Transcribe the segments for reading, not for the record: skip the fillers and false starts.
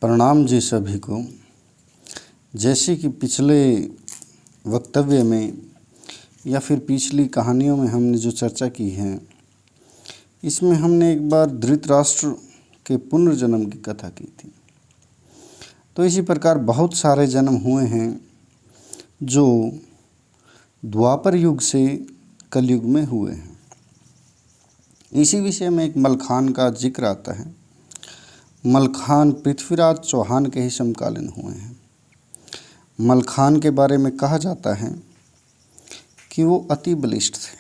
प्रणाम जी सभी को। जैसे कि पिछले वक्तव्य में या फिर पिछली कहानियों में हमने जो चर्चा की है, इसमें हमने एक बार धृतराष्ट्र के पुनर्जन्म की कथा की थी। तो इसी प्रकार बहुत सारे जन्म हुए हैं जो द्वापर युग से कलयुग में हुए हैं। इसी विषय में एक मलखान का जिक्र आता है। मलखान पृथ्वीराज चौहान के ही समकालीन हुए हैं। मलखान के बारे में कहा जाता है कि वो अति बलिष्ठ थे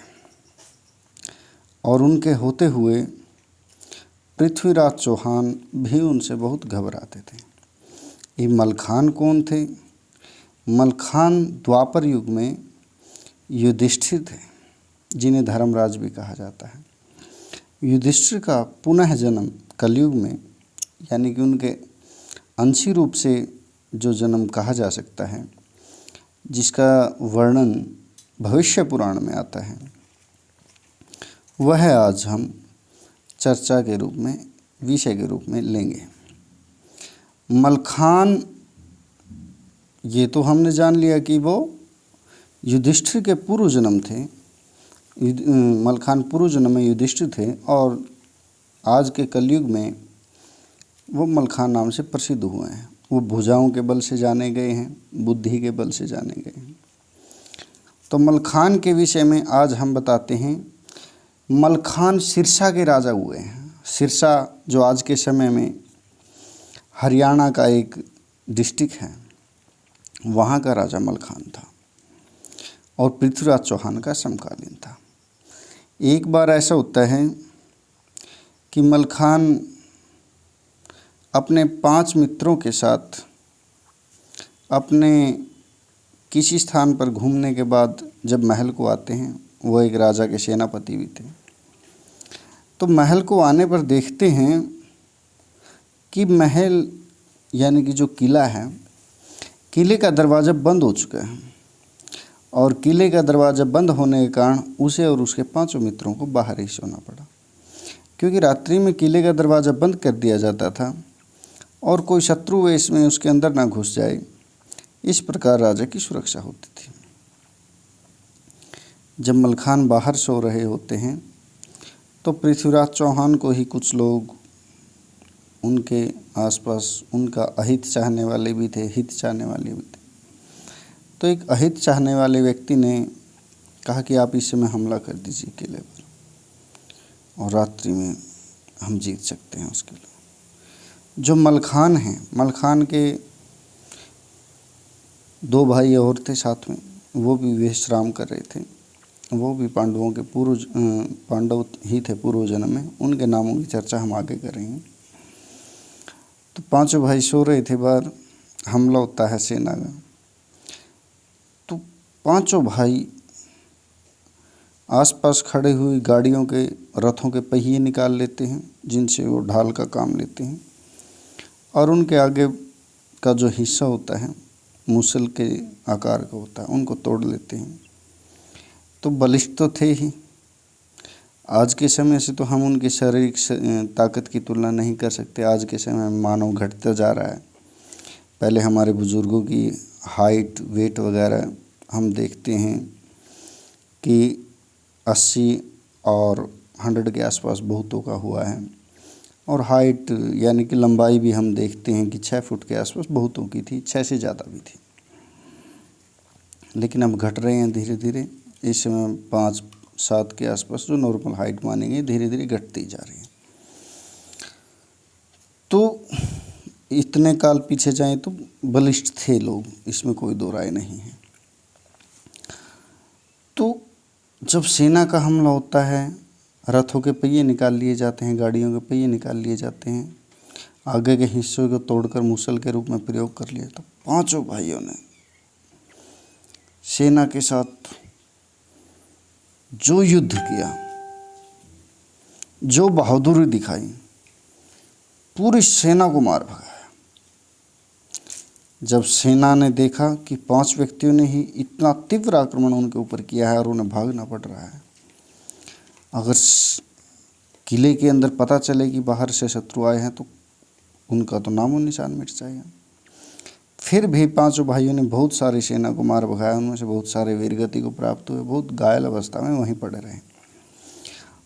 और उनके होते हुए पृथ्वीराज चौहान भी उनसे बहुत घबराते थे। ये मलखान कौन थे? मलखान द्वापर युग में युधिष्ठिर थे, जिन्हें धर्मराज भी कहा जाता है। युधिष्ठिर का पुनः जन्म कलयुग में, यानी कि उनके अंशी रूप से जो जन्म कहा जा सकता है, जिसका वर्णन भविष्य पुराण में आता है, वह आज हम चर्चा के रूप में, विषय के रूप में लेंगे। मलखान, ये तो हमने जान लिया कि वो युधिष्ठिर के पूर्व जन्म थे। मलखान पूर्व जन्म में युधिष्ठिर थे और आज के कलयुग में वो मलखान नाम से प्रसिद्ध हुए हैं। वो भुजाओं के बल से जाने गए हैं, बुद्धि के बल से जाने गए हैं। तो मलखान के विषय में आज हम बताते हैं। मलखान सिरसा के राजा हुए हैं। सिरसा जो आज के समय में हरियाणा का एक डिस्ट्रिक्ट है, वहाँ का राजा मलखान था और पृथ्वीराज चौहान का समकालीन था। एक बार ऐसा होता है कि मलखान अपने 5 मित्रों के साथ अपने किसी स्थान पर घूमने के बाद जब महल को आते हैं, वो एक राजा के सेनापति भी थे, तो महल को आने पर देखते हैं कि महल, यानी कि जो किला है, किले का दरवाज़ा बंद हो चुका है और किले का दरवाज़ा बंद होने के कारण उसे और उसके 5 मित्रों को बाहर ही सोना पड़ा, क्योंकि रात्रि में किले का दरवाज़ा बंद कर दिया जाता था और कोई शत्रु वेश में उसके अंदर ना घुस जाए। इस प्रकार राजा की सुरक्षा होती थी। जब मलखान बाहर सो रहे होते हैं तो पृथ्वीराज चौहान को ही कुछ लोग, उनके आसपास उनका अहित चाहने वाले भी थे, हित चाहने वाले भी थे। तो एक अहित चाहने वाले व्यक्ति ने कहा कि आप इस समय हमला कर दीजिए किले पर और रात्रि में हम जीत सकते हैं उस किले। जो मलखान हैं, मलखान के 2 भाई और थे साथ में, वो भी विश्राम कर रहे थे। वो भी पांडवों के पांडव ही थे पूर्व जन्म में। उनके नामों की चर्चा हम आगे करेंगे। तो 5 भाई सो रहे थे, बाहर हमला होता है सेना का। तो 5 भाई आसपास खड़े हुई गाड़ियों के, रथों के पहिए निकाल लेते हैं, जिनसे वो ढाल का काम लेते हैं, और उनके आगे का जो हिस्सा होता है, मूसल के आकार का होता है, उनको तोड़ लेते हैं। तो बलिष्ठ तो थे ही। आज के समय से तो हम उनकी शारीरिक ताकत की तुलना नहीं कर सकते। आज के समय में मानव घटता जा रहा है। पहले हमारे बुज़ुर्गों की हाइट, वेट वगैरह हम देखते हैं कि 80 और 100 के आसपास बहुतों का हुआ है, और हाइट यानी कि लंबाई भी हम देखते हैं कि 6 फुट के आसपास बहुतों की थी, 6 से ज़्यादा भी थी। लेकिन अब घट रहे हैं धीरे धीरे। इस समय 5-7 के आसपास जो नॉर्मल हाइट मानी गई, धीरे धीरे घटती जा रही है। तो इतने काल पीछे जाएं तो बलिष्ठ थे लोग, इसमें कोई दो राय नहीं है। तो जब सेना का हमला होता है, रथों के पहिए निकाल लिए जाते हैं, गाड़ियों के पहिए निकाल लिए जाते हैं, आगे के हिस्सों को तोड़कर मूसल के रूप में प्रयोग कर लिया। तो 5 भाइयों ने सेना के साथ जो युद्ध किया, जो बहादुरी दिखाई, पूरी सेना को मार भगाया। जब सेना ने देखा कि 5 व्यक्तियों ने ही इतना तीव्र आक्रमण उनके ऊपर किया है और उन्हें भागना पड़ रहा है, अगर किले के अंदर पता चले कि बाहर से शत्रु आए हैं तो उनका तो नामो निशान मिट जाएगा। फिर भी पांचों भाइयों ने बहुत सारी सेना को मार भगाया, उनमें से बहुत सारे वीरगति को प्राप्त हुए, बहुत घायल अवस्था में वहीं पड़े रहे।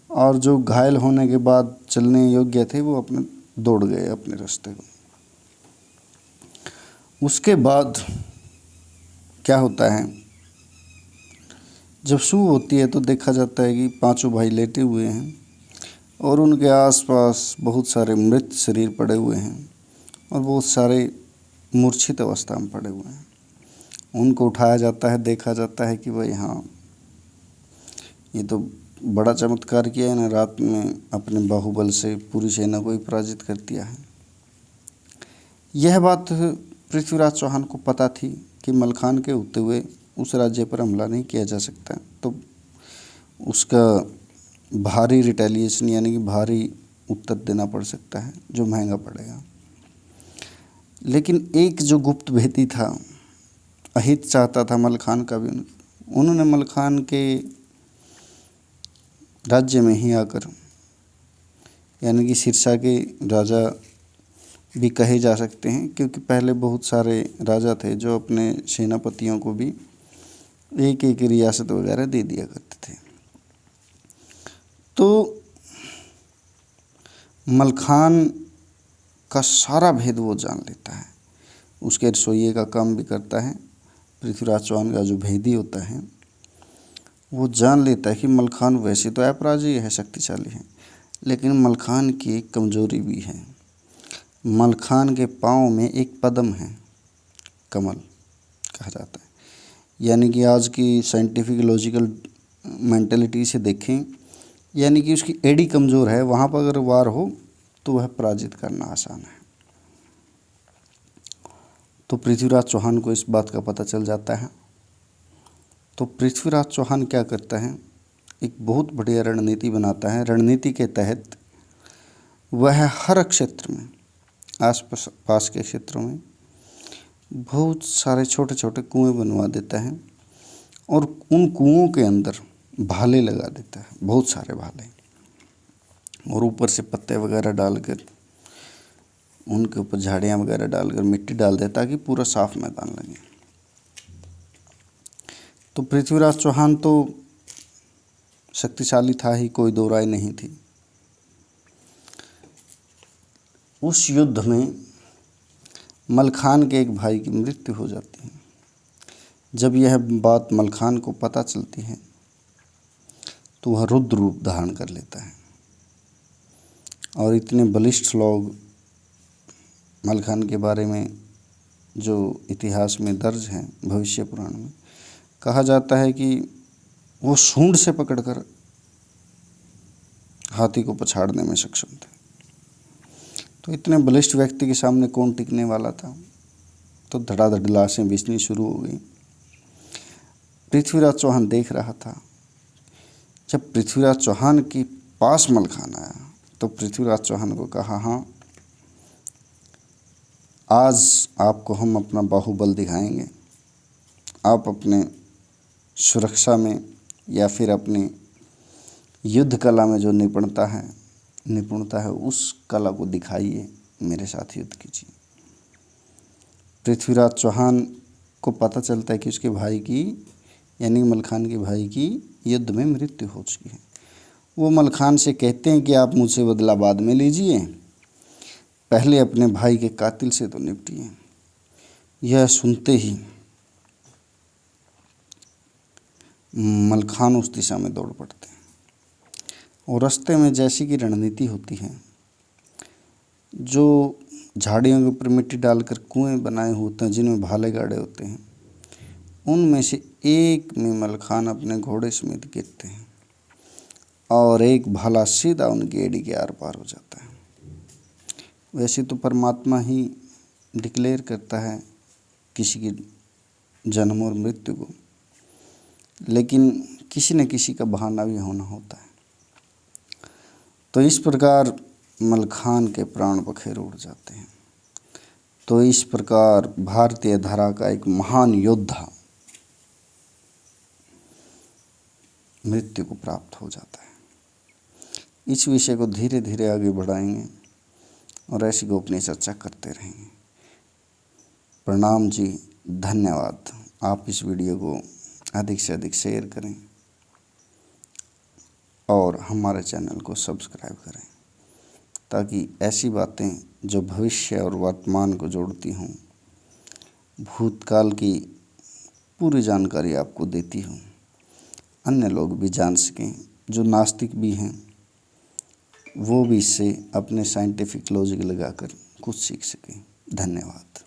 और जो घायल होने के बाद चलने योग्य थे वो अपने दौड़ गए अपने रास्ते को। उसके बाद क्या होता है, जब सुबह होती है तो देखा जाता है कि पांचों भाई लेटे हुए हैं और उनके आसपास बहुत सारे मृत शरीर पड़े हुए हैं और बहुत सारे मूर्छित अवस्था में पड़े हुए हैं। उनको उठाया जाता है, देखा जाता है कि भाई हाँ, ये तो बड़ा चमत्कार किया है ना, रात में अपने बाहुबल से पूरी सेना को ही पराजित कर दिया है। यह बात पृथ्वीराज चौहान को पता थी कि मलखान के होते हुए उस राज्य पर हमला नहीं किया जा सकता, तो उसका भारी रिटेलिएशन यानी कि भारी उत्तर देना पड़ सकता है जो महंगा पड़ेगा। लेकिन एक जो गुप्त भेदी था, अहित चाहता था मलखान का भी, उन्होंने मलखान के राज्य में ही आकर, यानी कि सिरसा के राजा भी कहे जा सकते हैं, क्योंकि पहले बहुत सारे राजा थे जो अपने सेनापतियों को भी एक एक रियासत वगैरह दे दिया करते थे। तो मलखान का सारा भेद वो जान लेता है, उसके रसोइये का काम भी करता है। पृथ्वीराज चौहान का जो भेदी होता है वो जान लेता है कि मलखान वैसे तो अपराजय है, शक्तिशाली है, लेकिन मलखान की एक कमजोरी भी है। मलखान के पाँव में एक पद्म है, कमल कहा जाता है, यानी कि आज की साइंटिफिक लॉजिकल मेंटेलिटी से देखें, यानी कि उसकी एड़ी कमज़ोर है, वहाँ पर अगर वार हो तो वह पराजित करना आसान है। तो पृथ्वीराज चौहान को इस बात का पता चल जाता है। तो पृथ्वीराज चौहान क्या करता है, एक बहुत बढ़िया रणनीति बनाता है। रणनीति के तहत वह हर क्षेत्र में, आस पास के क्षेत्रों में बहुत सारे छोटे छोटे कुएं बनवा देता है और उन कुओं के अंदर भाले लगा देता है, बहुत सारे भाले, और ऊपर से पत्ते वगैरह डालकर, उनके ऊपर झाड़ियाँ वगैरह डालकर मिट्टी डाल देता है ताकि पूरा साफ मैदान लगे। तो पृथ्वीराज चौहान तो शक्तिशाली था ही, कोई दो राय नहीं थी। उस युद्ध में मलखान के एक भाई की मृत्यु हो जाती है। जब यह बात मलखान को पता चलती है तो वह रुद्र रूप धारण कर लेता है और इतने बलिष्ठ लोग मलखान के बारे में जो इतिहास में दर्ज हैं, भविष्य पुराण में कहा जाता है कि वो सूंड से पकड़कर हाथी को पछाड़ने में सक्षम थे। तो इतने बलिष्ठ व्यक्ति के सामने कौन टिकने वाला था। तो धड़ाधड़ लाशें बिछनी शुरू हो गई। पृथ्वीराज चौहान देख रहा था। जब पृथ्वीराज चौहान के पास मलखान आया तो पृथ्वीराज चौहान को कहा, हाँ, आज आपको हम अपना बाहुबल दिखाएंगे। आप अपने सुरक्षा में या फिर अपनी युद्ध कला में जो निपुणता है उस कला को दिखाइए, मेरे साथ युद्ध कीजिए। पृथ्वीराज चौहान को पता चलता है कि उसके भाई की, यानी मलखान के भाई की युद्ध में मृत्यु हो चुकी है। वो मलखान से कहते हैं कि आप मुझसे बदला बाद में लीजिए, पहले अपने भाई के कातिल से तो निपटिए। यह सुनते ही मलखान उस दिशा में दौड़ पड़ते हैं और रास्ते में जैसी की रणनीति होती है, जो झाड़ियों के ऊपर मिट्टी डालकर कुएं बनाए होते हैं जिनमें भाले गाड़े होते हैं, उनमें से एक में मलखान अपने घोड़े समेत गिरते हैं और एक भाला सीधा उनकी एड़ी के आर पार हो जाता है। वैसे तो परमात्मा ही डिक्लेयर करता है किसी की जन्म और मृत्यु को, लेकिन किसी न किसी का बहाना भी होना होता है। तो इस प्रकार मलखान के प्राण पखेरु उड़ जाते हैं। तो इस प्रकार भारतीय धरा का एक महान योद्धा मृत्यु को प्राप्त हो जाता है। इस विषय को धीरे धीरे आगे बढ़ाएंगे और ऐसी गोपनीय चर्चा करते रहेंगे। प्रणाम जी, धन्यवाद। आप इस वीडियो को अधिक से अधिक शेयर करें और हमारे चैनल को सब्सक्राइब करें, ताकि ऐसी बातें जो भविष्य और वर्तमान को जोड़ती हों, भूतकाल की पूरी जानकारी आपको देती हूँ, अन्य लोग भी जान सकें, जो नास्तिक भी हैं वो भी इससे अपने साइंटिफिक लॉजिक लगाकर कुछ सीख सकें। धन्यवाद।